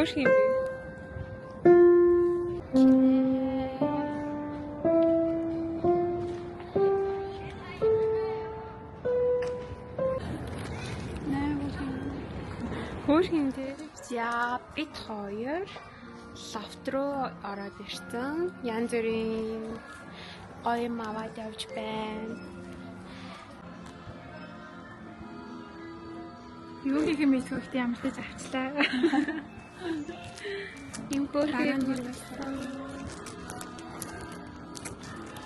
Hoş gibi. Hoş gibi. За бид хоёр лофт руу ороод ирсэн. Янз бүрийн гоё юм аваад явж байна. Юу гэх юм бэ гэхдээ ямар ч авчлаа.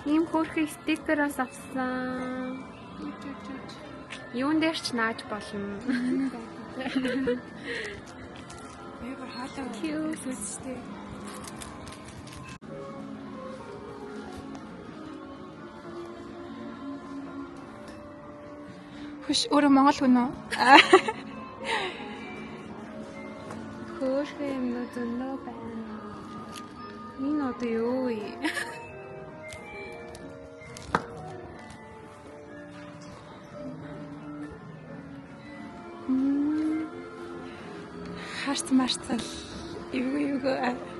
Ийм хөөрхий стикерээс авсан. Юун дээр ч нааж болно. Эвэр хаалаа үзчихтэй. Хөш өөрөө Монгол хүн үү? Хөөрхий юмнууд өнөө байна. Энэ одоо юу вэ? Харц марцал юу Мөнгөн аа.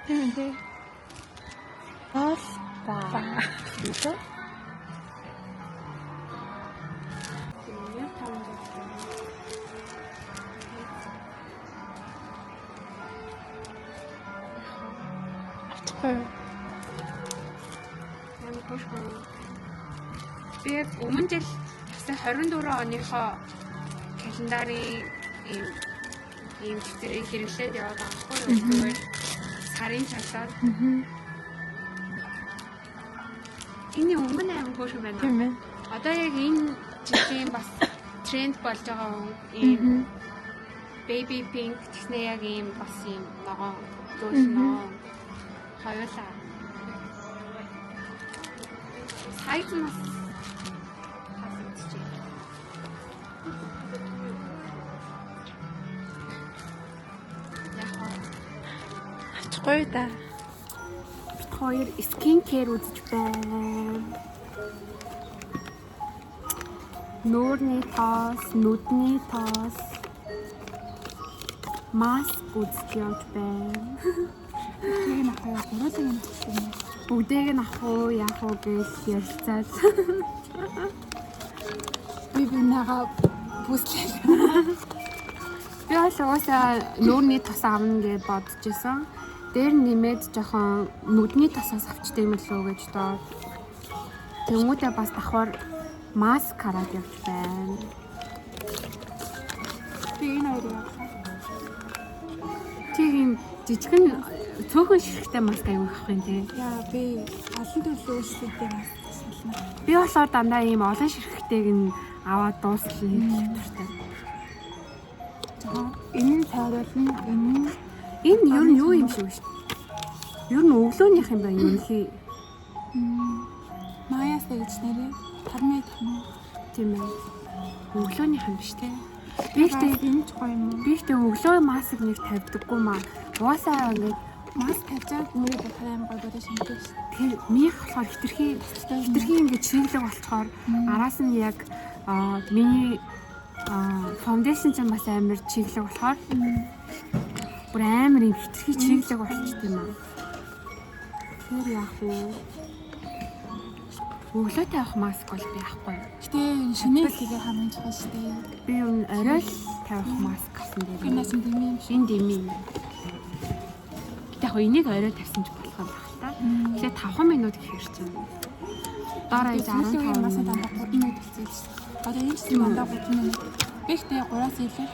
тийм үү? Бас ба. Би өмнө жил гэсэн 24 оныхоо календарын ийм дэвтрийг хэрэглээд яваад байгаа байхгүй юу? Сарын часаар. Энэ өмнө аймаг хөөрхөн байна. Тийм ээ. Одоо яг энэ жилийн бас тренд болж байгаа ийм baby pink гэснээр яг ийм бас ийм ногоон зөөлнөө хоёулаа. Сайз нь бас гоё да. Хоёр скин кэр үзэж байна. Нуурны тоос, нүдний тоос, маск үзэж явж байна. Бүгдийг нь авах уу? Гурван нь авах юм. Бүгдийг нь авах уу, яах уу гэж ярилцаад. Би нагаа бүслээ. Би бол угаасаа нуурны тос авна гэж бодож исэн. Дээр нэмээд жоохон нүдний тосоос авчдаг юм лөө гэж доо. Тэмүүтээ бас давхар маск хараад явж байна. Би энэ хоёрыг авах. Тийм жижигэн цөөхөн ширхтэй маск аяг авах юм тий. Яа би олон төрлийн үйлчлэгтэй маск шална. Би болохоор дандаа ийм олон ширхтэйг нь аваад дуусгах хэрэгтэй. Энэ нь тайруулна, Энэ юу нь юу юм шиг шүү. Юу н өглөөнийх юм байна ерөнхий. Маяас гэж нэрээ. Тармай. Тийм ээ. Өглөөнийх юм биш тий. Би ихтэй энэ ч гоё юм. Би ихтэй өглөө маск нэг тавьдаггүй маа. Угаасаа ингээд маск тавьчаад мөрөд болохоор аим гоё бодож шинжлэх шүү. тэгэхээр минийх болохоор хитрхи ингээд чиглэг болохоор араас нь яг миний фаундейшн ч бас амар чиглэг болохоор бүр амар юм хитрхи чиглэг болчихд юм аа. Тэр яах вэ? Өглөөтэй авах маск бол би авахгүй. Гэтэ шинээр хийгээ хамгийн чухал шүү дээ. Би юу орой л тавих маск авсан дээр. Энэ насан дэмий юм шиг. Энэ дэмий. Гэтэ яг энийг орой тавьсан ч болох юм байна та. Тэгээ 5 минут гэхэр чинь. Дараа 15 масаа дандаа 3 минут хэвчээ шүү. Одоо энэ чинь дандаа 3 минут. Би ихтэй 3-аас илүү.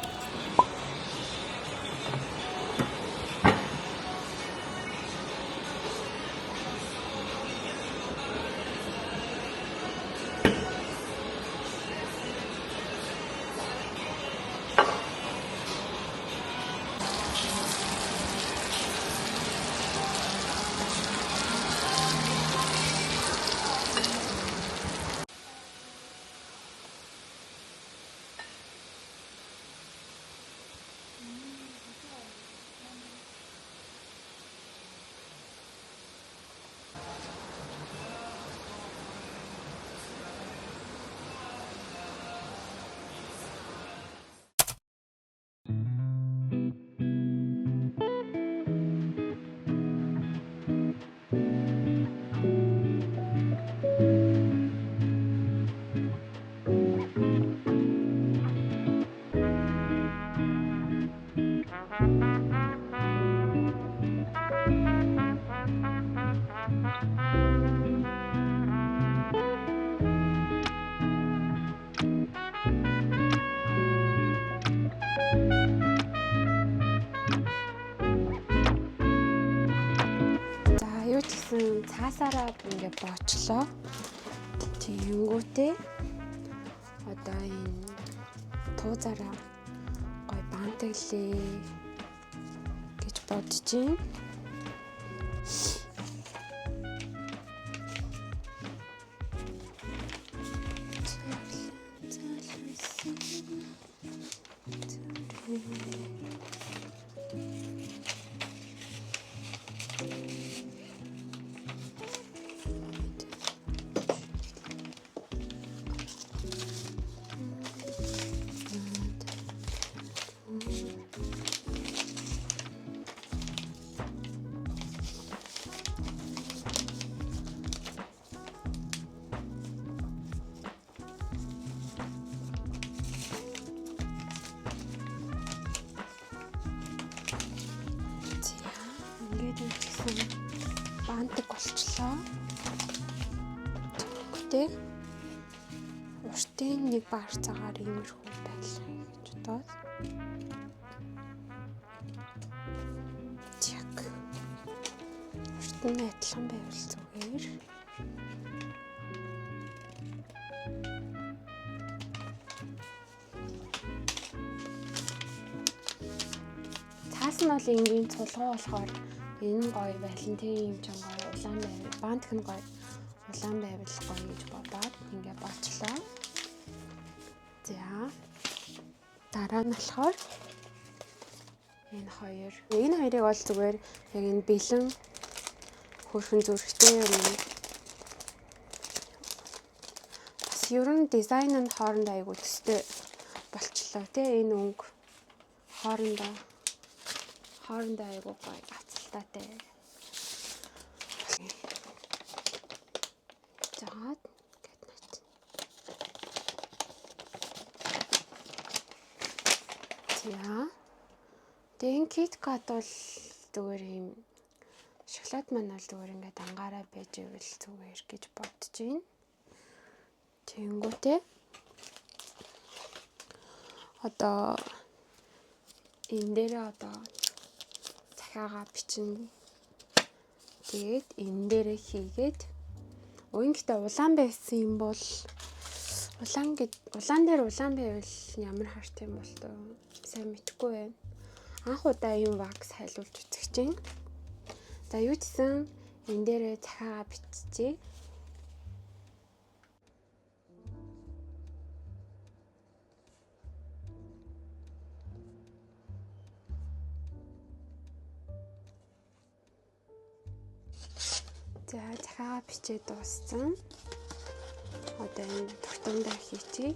Цаасаараа ингээ боочлоо. Тэгэнгүүтээ одоо энэ туузаараа гой бантаглээ гэж бодож байна. Бантаг болчлоо. Тэгтээ уртын нэг баар цагаар иймэрхүү байлаа гэж бодоод. Чак. Уртын адилхан байвал зүгээр. Цаас нь бол энгийн цулгуу болохоор энэ гоё Валентин юм ч гоё улаан байвал бантх нь гоё улаан байвал гоё гэж бодоод ингээ болчлоо. За дараа нь болохоор энэ хоёрыг бол зүгээр яг энэ бэлэн хөрхөн зүрхтэй юм. Бас ерөн дизайн нь хоорондоо айгуу төстэй болчлоо тий энэ өнгө хоорондоо айгуу гоё гацалтаатай. Жаад гэтнэт. За. Тэн KitKat бол зүгээр юм шоколад маань бол зүгээр ингээд ангаараа байж ивэл зүгээр гэж бодож байна. Тэнгүүтээ одоо энэ дээрээ одоо захиагаа бичнэ. Тэгээд энэ дээрээ хийгээд уянгтай улаан байсан юм бол улаан дээр улаан байвал ямар харт юм бол тоо сайн мэдэхгүй байна. Анх удаа юм вакс хайлуулж үзэх чинь. За юу гэсэн энэ дээрээ захиагаа биччихье. За захиагаа бичээд дууссан. Одоо энэ тогтоомдоо хийчихье.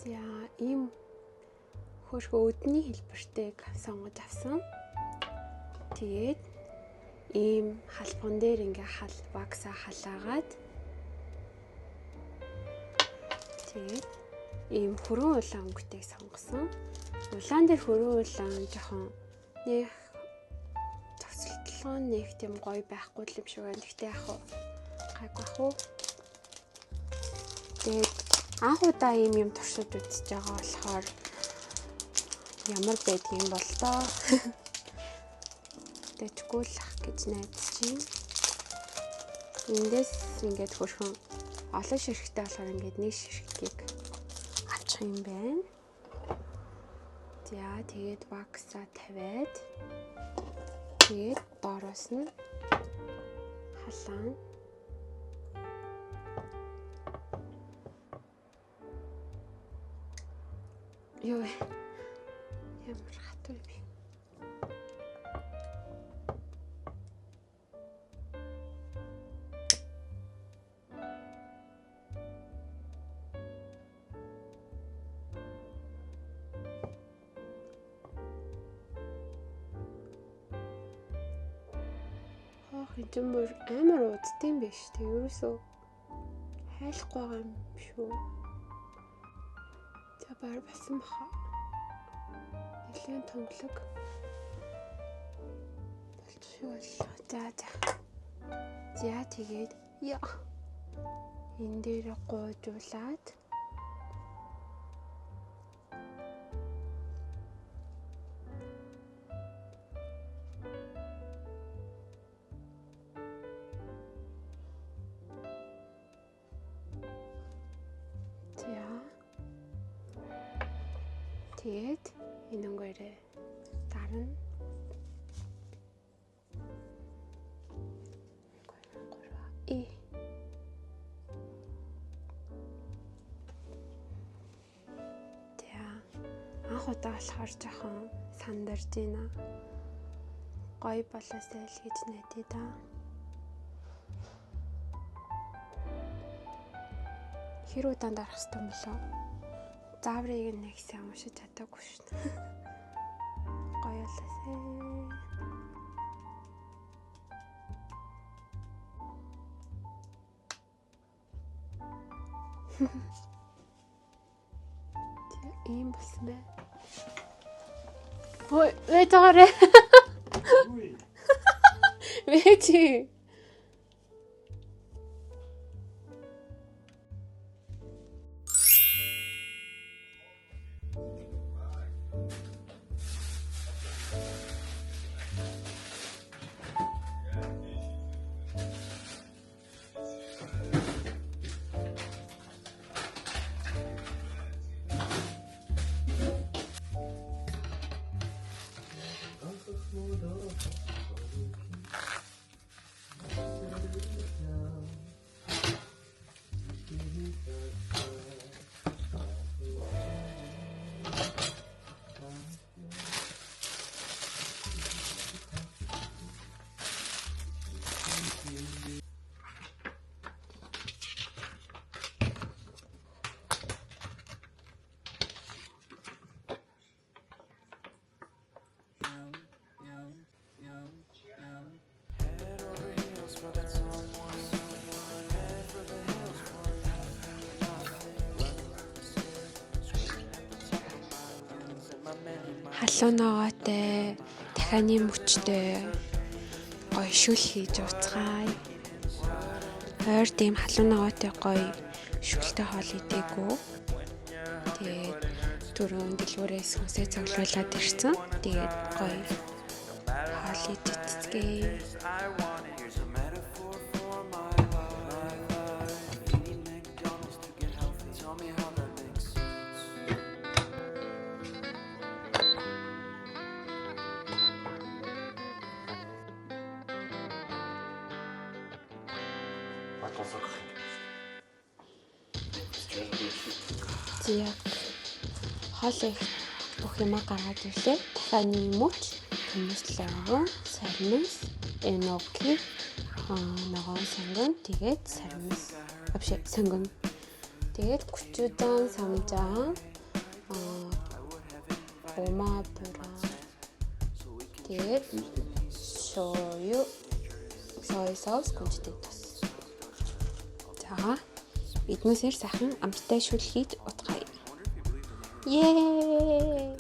За ийм хөрхөө өдний хэлбэртэйг сонгож авсан. Тэгээд ийм халбан дээр ингээ вакса халаагаад Тэгээд ийм хөрөн улаан өнгөтэйг сонгосон. Улаан дээр хөрөн улаан жоохон нэг цогцолтлогоо нэг тийм гоё байхгүй л юм шиг байна. Гэхдээ яг гайгүй ах уу. Тэгээд анх удаа ийм туршид үзэж байгаа болохоор ямар байдгийг бол тоо. Тэжгүй л ах гэж найдаж чинь. Эндээс ингээд хөрхөн олон ширхтээ болохоор ингээд нэг ширхгийг авчих юм байна. За тэгээд ваксаа тавиад тэгээд доороос нь халаан ёо ямар хатуу би. Хэмжмөр амар удтiin биш. Тэг ерөөсөө хайлахгүй байгаа юм шүү. За баар басан баха. Нэлийн тонглог болчих боллоо. За тэгээд энэ дээр гуйжуулаад тэгээд энэ өнгөөрөө дарна. Анх удаа болохоор жоохон сандарж байна. Гоё болоосай л гэж найдаа да. Хэр удаан дарах хэрэгтэй юм болоо? Зааврыг нэг сайн уншиж чадаагүй шин. Гоё болоосай. Ийм болсон бай. Ой, 왜저래? 왜지? Халуун ногоотой, дахианы мөчтэй гоё шүл хийж уцгаая. Ойр дэм халуун ногоотой гоё шүлтэй хоол идээгүү. Тэгээд түрүүн дэлгүүрээс хүнсээ цоглуулад ирсэн. Тэгээд гоё хоол идчихье. Зя хоолыг бүх юмаа гаргаад ирлээ. Дахианы мөч, хүмүүслэн, сармис, эноки, ногоон сонгон, тэгээд сармис. Вообще сонгон. Тэгээд гүчүүдэн самжаан, омабура. Тэгээд шою, сой соус гүнжтэй тас. За эднүсээр сайхан амттай шүл хийж утгая. Yay!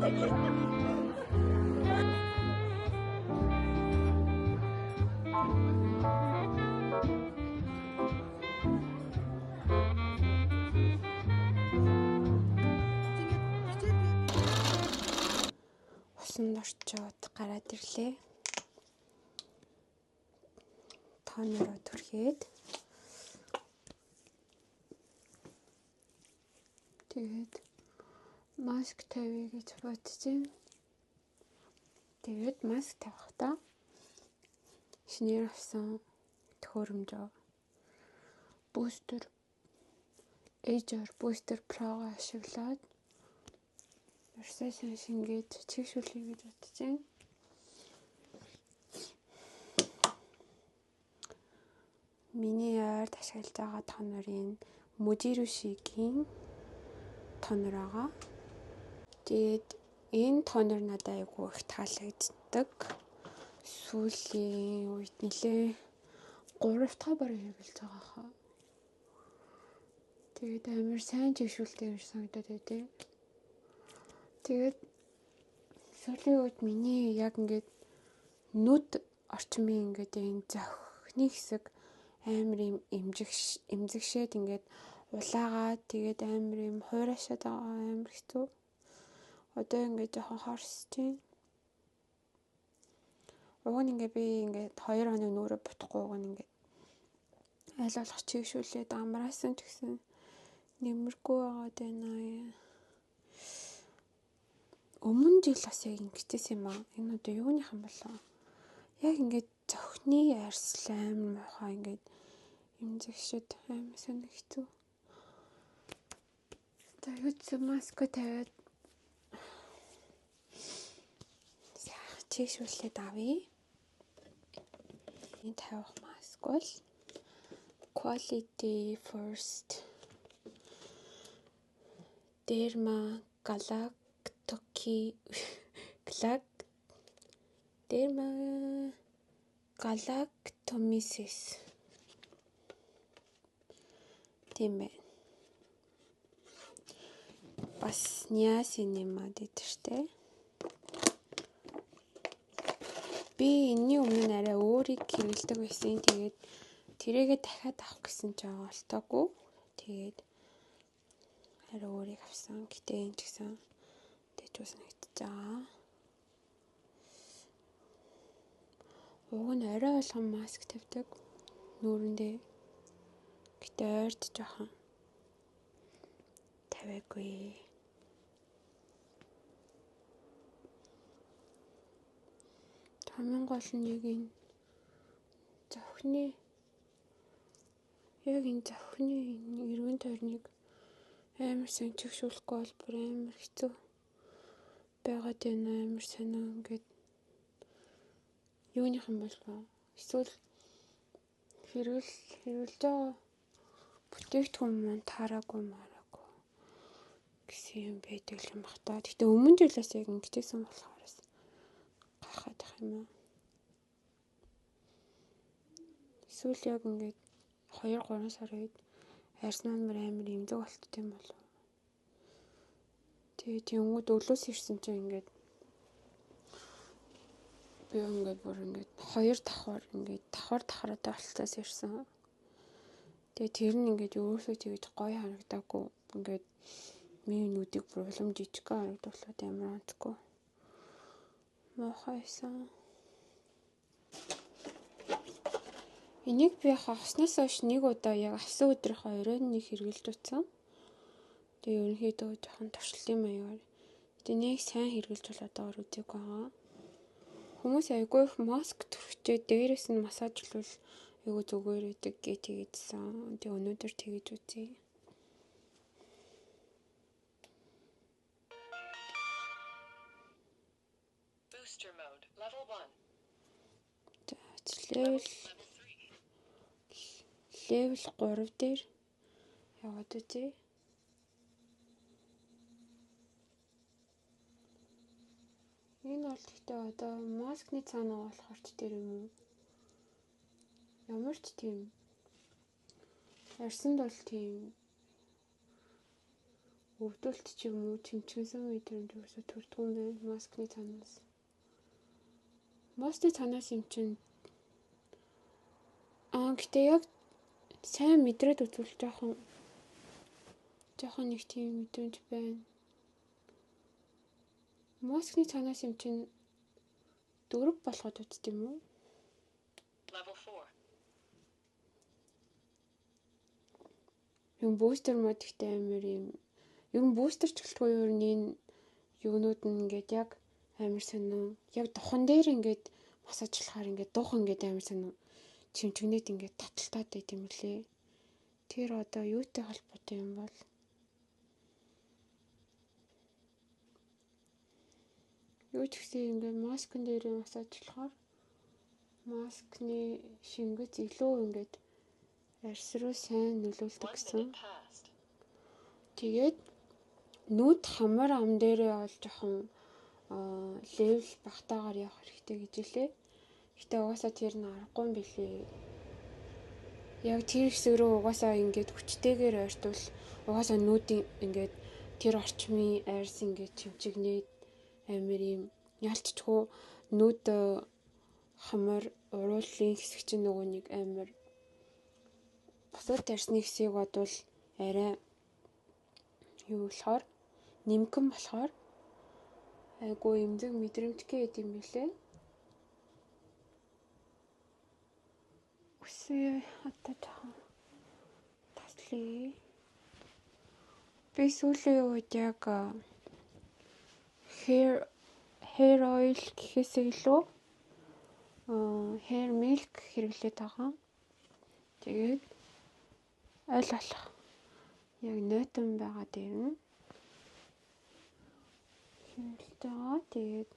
Усан орчоод гараад ирлээ. Тонороо түрхээд тэгээд маск тавья гэж бодчих. Тэгээд маск тавихдаа шинээр авсан төхөөрөмжөө бустер Ager Booster Pro-го ашиглаад ерөөсөө шингээд чигшүүлэе гэж бодож байна. Миний ойрд ашиглаж байгаа тонорын Mujirushiгийн тонор байгаа. Тэгээд энэ тонор надад айгүй их таалагддаг. Сүүлийн үед нэлээ 3 дахь бараг хэрэглэж байгаа хаа. Тэгээд амар сайн чигшүүлдэг гэж санагдаад байдیں۔ Тэгээд сүүлийн үед миний яг ингээд нүд орчмын ингээд энэ зохины хэсэг амар юм эмзэгшээд ингээд улаагаад тэгээд амар юм хуурайшаад байгаа амар хэцүү. Одоо ингээд жоохон хорсож байна. Уг нь ингээд би ингээд 2 хоног нүрэ бутахгүй гэн ингээд аль болох чигшүүлээд амраасан ч гэсэн нэмэргүй байгаа даа. Өмнө жил бас яг ингэжсэн юм аа. Энэ одоо юуныхан болоо? Яг ингээд зохины арьслаа амар муухай ингээд эмзэгшээд амар сонигцүү. Тэгээд маск тавиад чигшүүлээд авъя. Энэ тавих маск бол Quality First Derma Galactomyces тийм байна. Бас niacinamide гэдэртэй. Би энэний өмнө арай өөрийг хэрэглэдэг байсан. Тэгээд тэрийгээ дахиад авах гэсэн ч олтоогүй. Тэгээд арай өөрийг авсан. Гэтэ энэ ч гэсэн дэжгүй санагдаж байгаа. Уг нь арай болгон маск тавьдаг нүүрэндээ. Гэтэ ойрд жоохон тавиагүй. Хамгийн гол нь яг энэ зохины эргэн тойрныг амар сайн чигшүүлэхгүй бол бүр амар хэцүү байгаад байна. Амар сонио ингээд юуныхан болов. Эсвэл хэрэглэж байгаа бүтээгдэхүүн маань таараагүй гэсэн юм байдаг юм бах та. Гэтэ өмнө жилээс яг ингэжсэн болохоор гахаад байх юм аа. Эсвэл яг ингээд 2-3 сарын үед арьснаа амар эмзэг болттой юм болов. Тэгээд юмуд өлөөс ирсэн чинь ингээд би ингээд бүр ингээд 2 давхар ингээд давхараатай болтоос ирсэн. Тэгээд тэр нь ингээд өөрөөсөө тэгэж гоё харагдаагүй. Ингээд миний нүдийг бүр улам жижиг харагдуулаад амар онцгүй. Мохайсан. Энийг би хагснаас хойш нэг удаа яг авсан өдрийнхөө оройн нэг хэрэглэж утсан. Тэгээ ерөнхийдөө жоохон туршлын маягаар. Тэгээ нэг сайн хэрэглэж болоод байгаа үдэг байгаа. Хүмүүс айгүй их маск түрхчээ дээрээс нь массажлуул айгүй зүгээр үүдэг гэж тэгээдсэн. Тэгээ өнөөдөр тэгэж үзье. Booster mode level 1. Level 3 дээр яваад үзье. Энэ бол гэхдээ одоо маскны цаанаа болохоор ч тэр юм уу? Ямар ч тийм арьсанд бол тийм өвдөлт ч юм уу чимчгэнсэн мэдрэмж юусоо төрдөг юм байна. Маскны цанаас. Маскны цанаас юм чинь гэтээ яг сайн мэдрээд үзвэл жоохон нэг тийм мэдрэмж байна. Маскны цанаас юм чинь дөрөв болгоод үзт юм уу? Level 4. Yung бустер мод ихтэй амар юм. Yung бустер ч гэлтгүй юу энэ юунууд нь ингээд яг амар сонио. Яг духан дээр ингээд масажлахаар ингээд духан ингээд амар сонио. Чимчгнээд ингээд таталтаад байт юм лээ. Тэр одоо юутай холбоотой юм бол? Юу ч гэсэн ингээд маскын дээр масажлахаар маскны шингэц илүү ингээд арьс руу сайн нөлөөлдөг 1 гэсэн. minute passed. Тэгээд нүд хамар ам дээрээ бол жоохон левел багтаагаар явах хэрэгтэй гэж хэлээ. Гэтэ угаасаа тэр нь аргагүй юм билээ. Яг тэр хэсэг рүү угаасаа ингээд хүчтэйгээр ойртвол угаасаа нүдийн ингээд тэр орчмын арьс ингээд чимчгнээд амар юм ялцчихгүй нүд хамар уруулын хэсэг чинь нөгөө нэг амар бусад арьсны хэсгийг бодвол арай юу болохоор нимкэн болохоор айгу эмзэг мэдрэмжтэй гэдэг юм билээ. Үсээ одоо жоохон таслая. Би сүүлийн үед яг hair oil гэхээс илүү hair milk хэрэглээд байгаа. Тэгээд аль болох яг нойтон байгаа дээр нь хэрэглээд байгаа. Тэгээд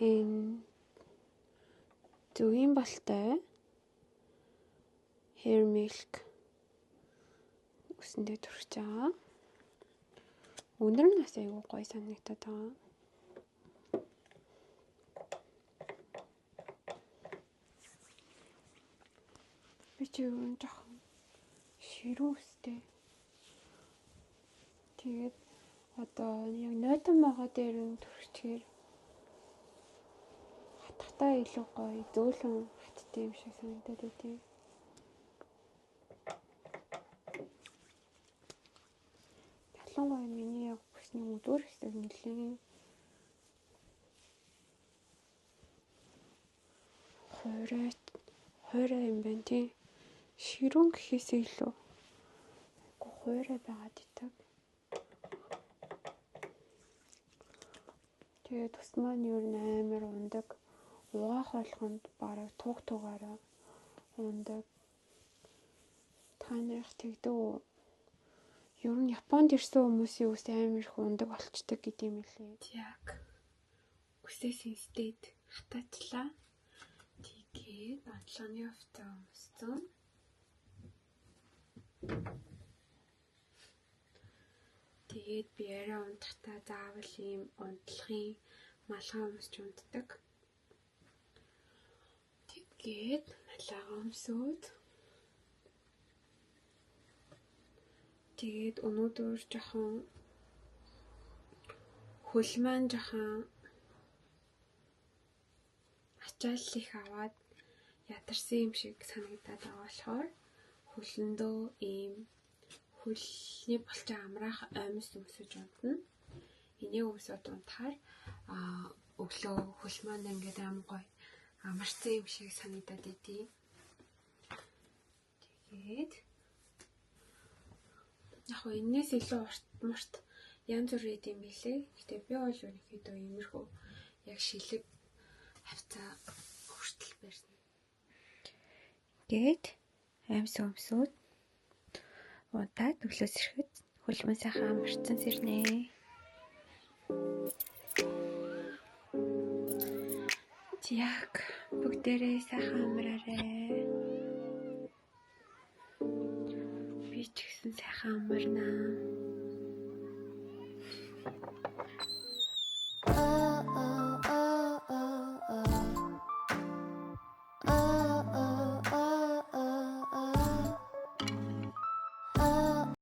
энэ зөвгийн балтай hair milk үсэндээ түрхэж байгаа. Өнөр нь бас айгүй гоё санагдаад байгаа. Би ч юу жоохон ширүүн үстэй. Тэгээд одоо яг нойтон байгаа дээр нь түрхчихээр хатгатай илүү гоё зөөлөн хаттай юм шиг санагдаад байдیں۔ Ялангуяа миний яг бүсний өдөр хэсэг нэлээд хойроо юм байна тий. Ширүүн гэхээс илүү айгу хойроо байгаад идэг. Тэгээд ус маань юу нээр ундаг. Угаах болгонд бараг тугаараа ундаг. Та нарт тэгдэг үү? Ер нь Японд ирсэн хүмүүсийн ус амар их ундаг болчдөг гэдэг юм лээ. Яг үсээс инстед хатаачлаа. Тэгээд онцлогны хувцас өмссөн. Тэгээд би арай унтахтаа заавал ийм унтлахын малгай өмсч унтдаг. Тэгээд малгай өмсөөд тэгээд өнөөдөр жоохон хөл маань жоохон ачаал их аваад ядарсан юм шиг санагдаад байгаа болохоор хөлөндөө ийм хөлний болчин амраах аймс өмсөж унтна. Энийг өмсөд унтахаар өглөө хөл маань ингээд аим гоё амарсан юм шиг санагдаад идэв. Тэгээд яг хөө энэс илүү урт янз бүр идэв юм билээ. Гэтэ би бол ерөнхийдөө иймэрхүү яг шилэг хавцаа хүртэл барьсан. Тэгээд аймс өмсөд унтаад өглөөс ирэхэд хөлмөн сайхан амарсан сэрнэ. Яг бүгдээрээ сайхан амраарай. Би ч гэсэн сайхан амарнаа.